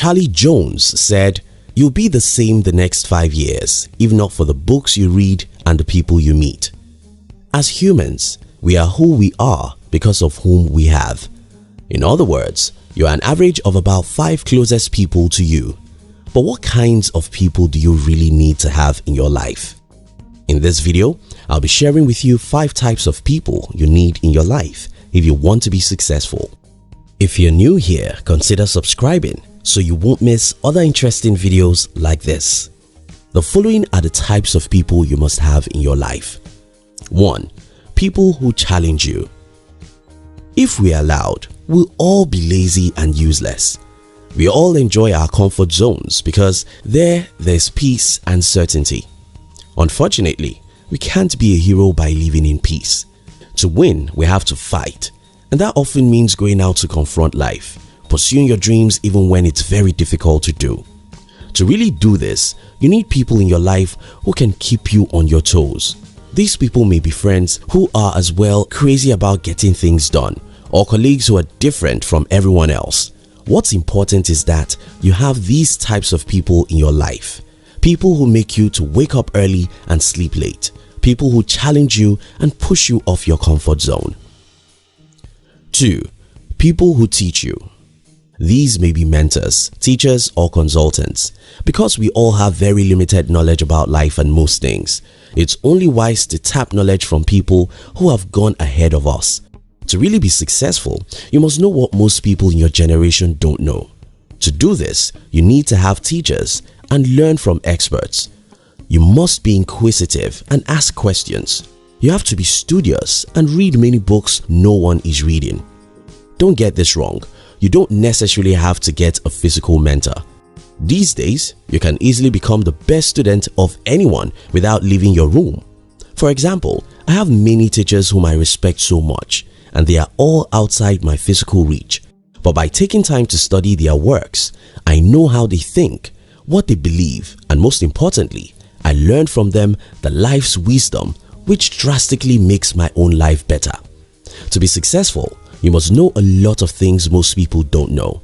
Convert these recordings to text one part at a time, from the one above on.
Charlie Jones said, "You'll be the same the next 5 years, if not for the books you read and the people you meet." As humans, we are who we are because of whom we have. In other words, you're an average of about 5 closest people to you. But what kinds of people do you really need to have in your life? In this video, I'll be sharing with you 5 types of people you need in your life if you want to be successful. If you're new here, consider subscribing so you won't miss other interesting videos like this. The following are the types of people you must have in your life. 1. People who challenge you. If we are allowed, we'll all be lazy and useless. We all enjoy our comfort zones because there's peace and certainty. Unfortunately, we can't be a hero by living in peace. To win, we have to fight, and that often means going out to confront life, pursuing your dreams even when it's very difficult to do. To really do this, you need people in your life who can keep you on your toes. These people may be friends who are as well crazy about getting things done, or colleagues who are different from everyone else. What's important is that you have these types of people in your life. People who make you to wake up early and sleep late. People who challenge you and push you off your comfort zone. 2. People who teach you. These may be mentors, teachers, or consultants. Because we all have very limited knowledge about life and most things, it's only wise to tap knowledge from people who have gone ahead of us. To really be successful, you must know what most people in your generation don't know. To do this, you need to have teachers and learn from experts. You must be inquisitive and ask questions. You have to be studious and read many books no one is reading. Don't get this wrong. You don't necessarily have to get a physical mentor. These days, you can easily become the best student of anyone without leaving your room. For example, I have many teachers whom I respect so much, and they are all outside my physical reach. But by taking time to study their works, I know how they think, what they believe, and most importantly, I learn from them the life's wisdom, which drastically makes my own life better. To be successful, you must know a lot of things most people don't know.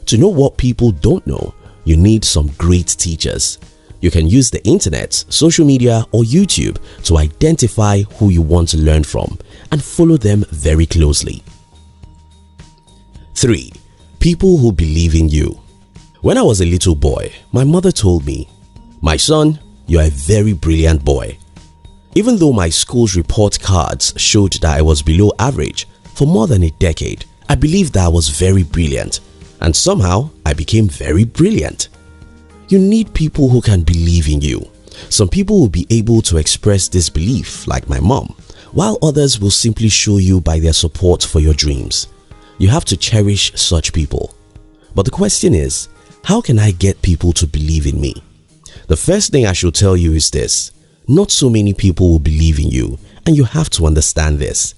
To know what people don't know, you need some great teachers. You can use the internet, social media, or YouTube to identify who you want to learn from and follow them very closely. 3. People who believe in you. When I was a little boy, my mother told me, "My son, you are a very brilliant boy." Even though my school's report cards showed that I was below average for more than a decade, I believed that I was very brilliant, and somehow I became very brilliant. You need people who can believe in you. Some people will be able to express this belief, like my mom, while others will simply show you by their support for your dreams. You have to cherish such people. But the question is, how can I get people to believe in me? The first thing I should tell you is this: not so many people will believe in you, and you have to understand this.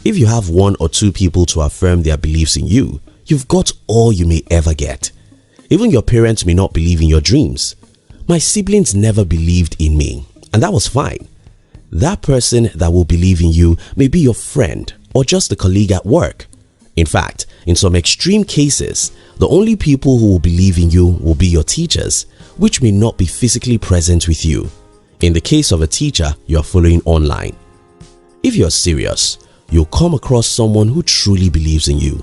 If you have 1 or 2 people to affirm their beliefs in you, you've got all you may ever get. Even your parents may not believe in your dreams. My siblings never believed in me, and that was fine. That person that will believe in you may be your friend or just a colleague at work. In fact, in some extreme cases, the only people who will believe in you will be your teachers, which may not be physically present with you. In the case of a teacher you are following online. If you are serious, you'll come across someone who truly believes in you.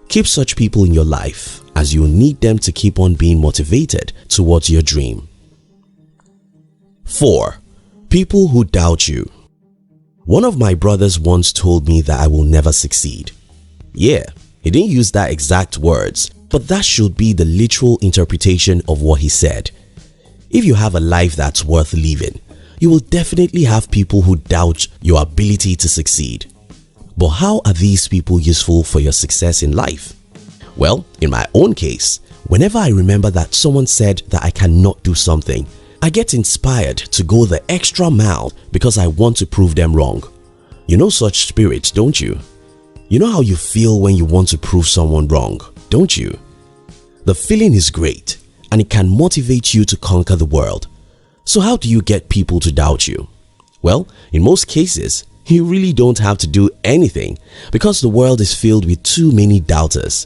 Keep such people in your life, as you'll need them to keep on being motivated towards your dream. 4. People who doubt you. One of my brothers once told me that I will never succeed. Yeah, he didn't use that exact words, but that should be the literal interpretation of what he said. If you have a life that's worth living, you will definitely have people who doubt your ability to succeed. But how are these people useful for your success in life? Well, in my own case, whenever I remember that someone said that I cannot do something, I get inspired to go the extra mile because I want to prove them wrong. You know such spirits, don't you? You know how you feel when you want to prove someone wrong, don't you? The feeling is great, and it can motivate you to conquer the world. So how do you get people to doubt you? Well, in most cases, you really don't have to do anything because the world is filled with too many doubters.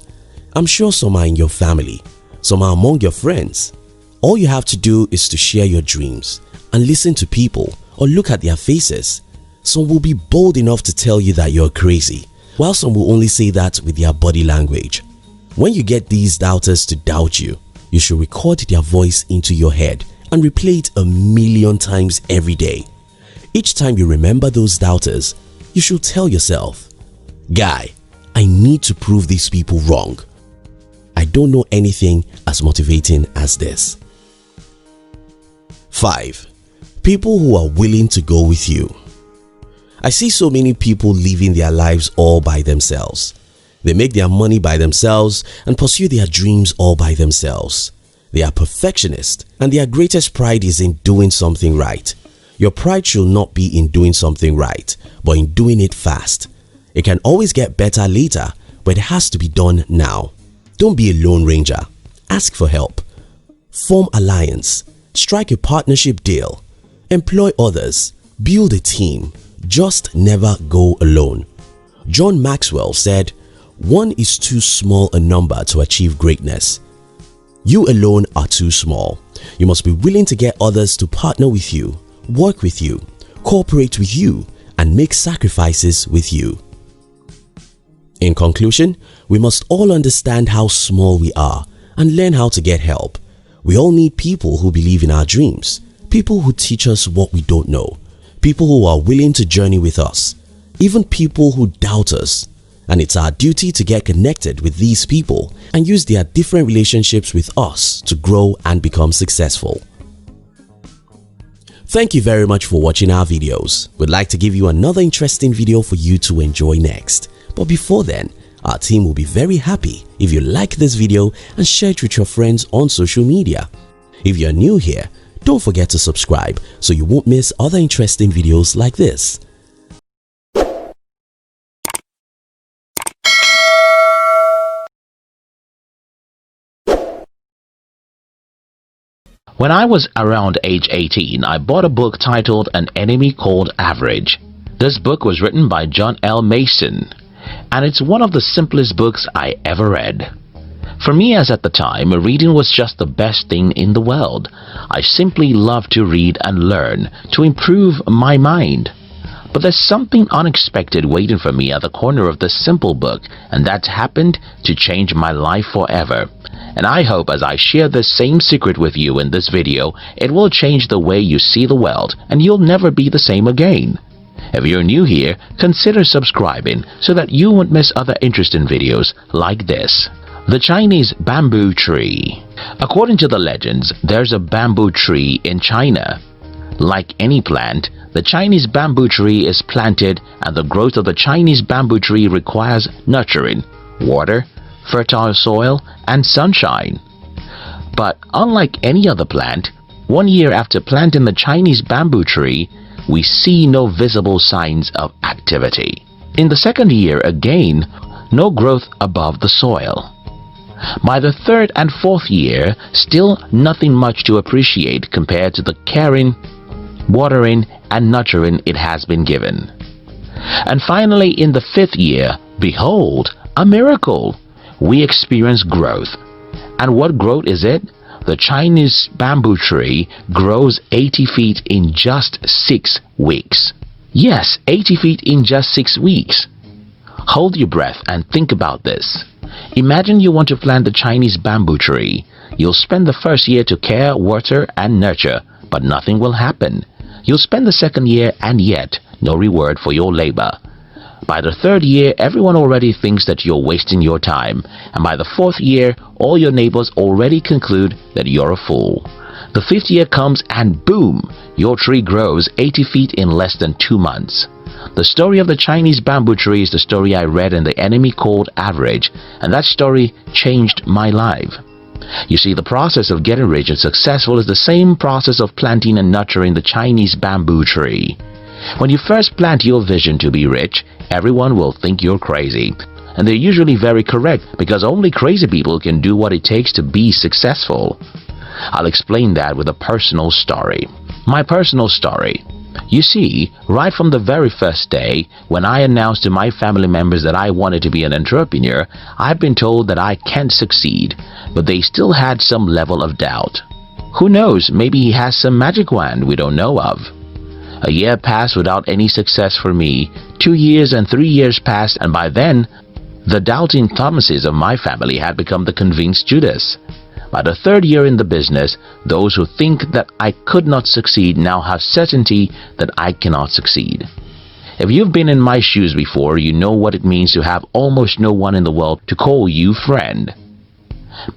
I'm sure some are in your family. Some are among your friends. All you have to do is to share your dreams and listen to people or look at their faces. Some will be bold enough to tell you that you're crazy, while some will only say that with their body language. When you get these doubters to doubt you, you should record their voice into your head and replay it 1,000,000 times every day. Each time you remember those doubters, you should tell yourself, "Guy, I need to prove these people wrong." I don't know anything as motivating as this. 5. People who are willing to go with you. I see so many people living their lives all by themselves. They make their money by themselves and pursue their dreams all by themselves. They are perfectionists and their greatest pride is in doing something right. Your pride should not be in doing something right, but in doing it fast. It can always get better later, but it has to be done now. Don't be a lone ranger. Ask for help. Form alliance. Strike a partnership deal. Employ others. Build a team. Just never go alone. John Maxwell said, "One is too small a number to achieve greatness." You alone are too small. You must be willing to get others to partner with you, work with you, cooperate with you, and make sacrifices with you. In conclusion, we must all understand how small we are and learn how to get help. We all need people who believe in our dreams, people who teach us what we don't know, people who are willing to journey with us, even people who doubt us. And it's our duty to get connected with these people and use their different relationships with us to grow and become successful. Thank you very much for watching our videos. We'd like to give you another interesting video for you to enjoy next. But before then, our team will be very happy if you like this video and share it with your friends on social media. If you're new here, don't forget to subscribe so you won't miss other interesting videos like this. When I was around age 18, I bought a book titled An Enemy Called Average. This book was written by John L. Mason, and it's one of the simplest books I ever read. For me, as at the time, reading was just the best thing in the world. I simply loved to read and learn to improve my mind. But there's something unexpected waiting for me at the corner of this simple book, and that happened to change my life forever. And I hope as I share this same secret with you in this video, it will change the way you see the world and you'll never be the same again. If you're new here, consider subscribing so that you won't miss other interesting videos like this. The Chinese bamboo tree. According to the legends, there's a bamboo tree in China. Like any plant, the Chinese bamboo tree is planted, and the growth of the Chinese bamboo tree requires nurturing, water, fertile soil, and sunshine. But unlike any other plant, 1 year after planting the Chinese bamboo tree, we see no visible signs of activity. In the second year again, no growth above the soil. By the third and fourth year, still nothing much to appreciate compared to the caring, watering, and nurturing it has been given. And finally, in the fifth year, behold, a miracle! We experience growth. And what growth is it? The Chinese bamboo tree grows 80 feet in just 6 weeks. Yes, 80 feet in just 6 weeks. Hold your breath and think about this. Imagine you want to plant the Chinese bamboo tree. You'll spend the first year to care, water, and nurture, but nothing will happen. You'll spend the second year and yet no reward for your labor. By the third year, everyone already thinks that you're wasting your time, and by the fourth year, all your neighbors already conclude that you're a fool. The fifth year comes and boom, your tree grows 80 feet in less than 2 months. The story of the Chinese bamboo tree is the story I read in The Enemy Called Average, and that story changed my life. You see, the process of getting rich and successful is the same process of planting and nurturing the Chinese bamboo tree. When you first plant your vision to be rich, everyone will think you're crazy. And they're usually very correct because only crazy people can do what it takes to be successful. I'll explain that with a personal story. My personal story. You see, right from the very first day, when I announced to my family members that I wanted to be an entrepreneur, I've been told that I can't succeed, but they still had some level of doubt. Who knows, maybe he has some magic wand we don't know of. A year passed without any success for me, 2 years and 3 years passed, and by then, the doubting Thomases of my family had become the convinced Judas. By the 3rd year in the business, those who think that I could not succeed now have certainty that I cannot succeed. If you've been in my shoes before, you know what it means to have almost no one in the world to call you friend.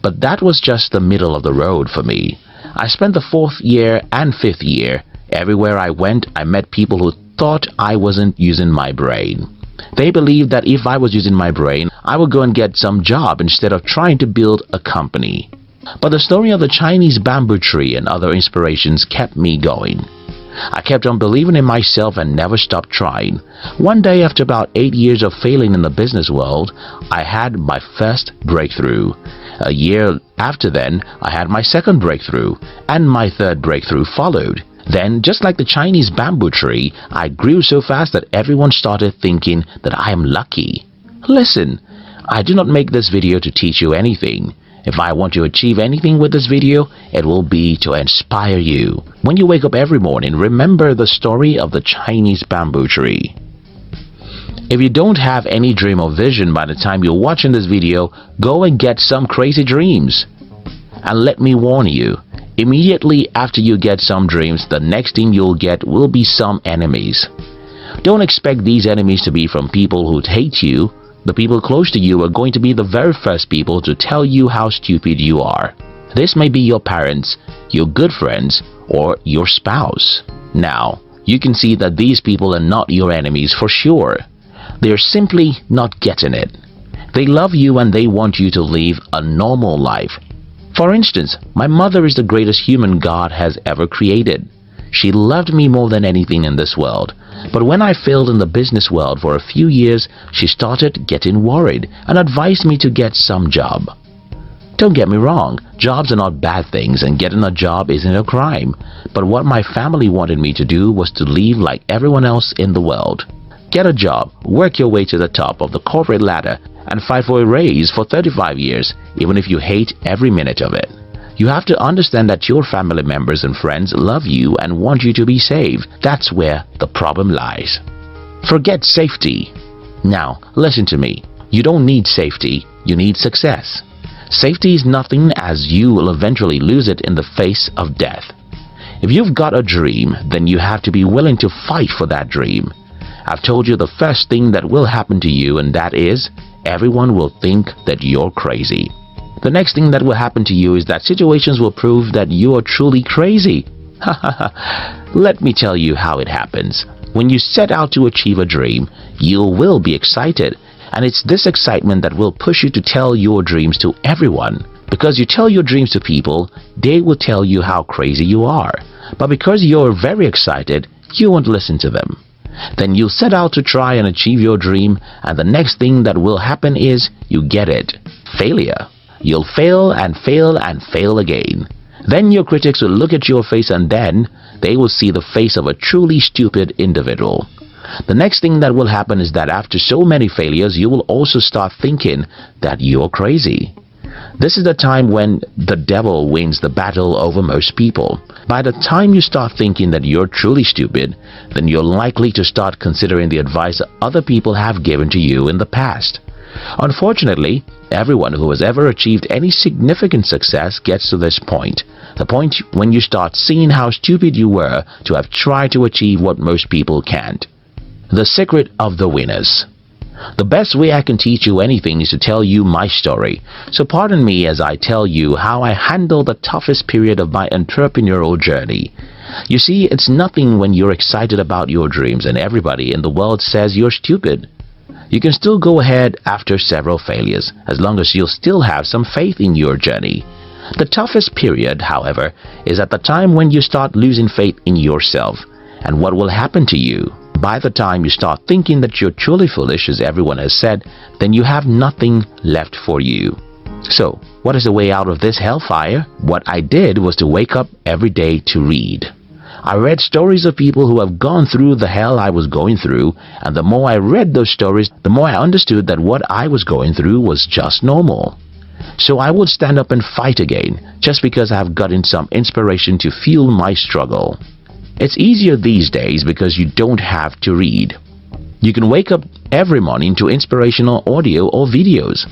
But that was just the middle of the road for me. I spent the 4th year and 5th year. Everywhere I went, I met people who thought I wasn't using my brain. They believed that if I was using my brain, I would go and get some job instead of trying to build a company. But the story of the Chinese bamboo tree and other inspirations kept me going. I kept on believing in myself and never stopped trying. One day, after about 8 years of failing in the business world, I had my first breakthrough. A year after then, I had my second breakthrough, and my third breakthrough followed. Then, just like the Chinese bamboo tree, I grew so fast that everyone started thinking that I am lucky. Listen, I do not make this video to teach you anything. If I want to achieve anything with this video, it will be to inspire you. When you wake up every morning, remember the story of the Chinese bamboo tree. If you don't have any dream or vision by the time you're watching this video, go and get some crazy dreams. And let me warn you, immediately after you get some dreams, the next thing you'll get will be some enemies. Don't expect these enemies to be from people who hate you. The people close to you are going to be the very first people to tell you how stupid you are. This may be your parents, your good friends, or your spouse. Now, you can see that these people are not your enemies for sure. They're simply not getting it. They love you and they want you to live a normal life. For instance, my mother is the greatest human God has ever created. She loved me more than anything in this world. But when I failed in the business world for a few years, she started getting worried and advised me to get some job. Don't get me wrong, jobs are not bad things and getting a job isn't a crime. But what my family wanted me to do was to live like everyone else in the world. Get a job, work your way to the top of the corporate ladder, and fight for a raise for 35 years, even if you hate every minute of it. You have to understand that your family members and friends love you and want you to be safe. That's where the problem lies. Forget safety. Now, listen to me. You don't need safety, you need success. Safety is nothing, as you will eventually lose it in the face of death. If you've got a dream, then you have to be willing to fight for that dream. I've told you the first thing that will happen to you, and that is, everyone will think that you're crazy. The next thing that will happen to you is that situations will prove that you are truly crazy. Let me tell you how it happens. When you set out to achieve a dream, you will be excited. And it's this excitement that will push you to tell your dreams to everyone. Because you tell your dreams to people, they will tell you how crazy you are. But because you're very excited, you won't listen to them. Then you'll set out to try and achieve your dream, and the next thing that will happen is you get it. Failure. You'll fail and fail and fail again. Then your critics will look at your face and then they will see the face of a truly stupid individual. The next thing that will happen is that after so many failures, you will also start thinking that you're crazy. This is the time when the devil wins the battle over most people. By the time you start thinking that you're truly stupid, then you're likely to start considering the advice that other people have given to you in the past. Unfortunately, everyone who has ever achieved any significant success gets to this point. The point when you start seeing how stupid you were to have tried to achieve what most people can't. The secret of the winners. The best way I can teach you anything is to tell you my story. So pardon me as I tell you how I handled the toughest period of my entrepreneurial journey. You see, it's nothing when you're excited about your dreams and everybody in the world says you're stupid. You can still go ahead after several failures, as long as you'll still have some faith in your journey. The toughest period, however, is at the time when you start losing faith in yourself. And what will happen to you? By the time you start thinking that you're truly foolish, as everyone has said, then you have nothing left for you. So, what is the way out of this hellfire? What I did was to wake up every day to read. I read stories of people who have gone through the hell I was going through, and the more I read those stories, the more I understood that what I was going through was just normal. So I would stand up and fight again, just because I have gotten some inspiration to fuel my struggle. It's easier these days because you don't have to read. You can wake up every morning to inspirational audio or videos.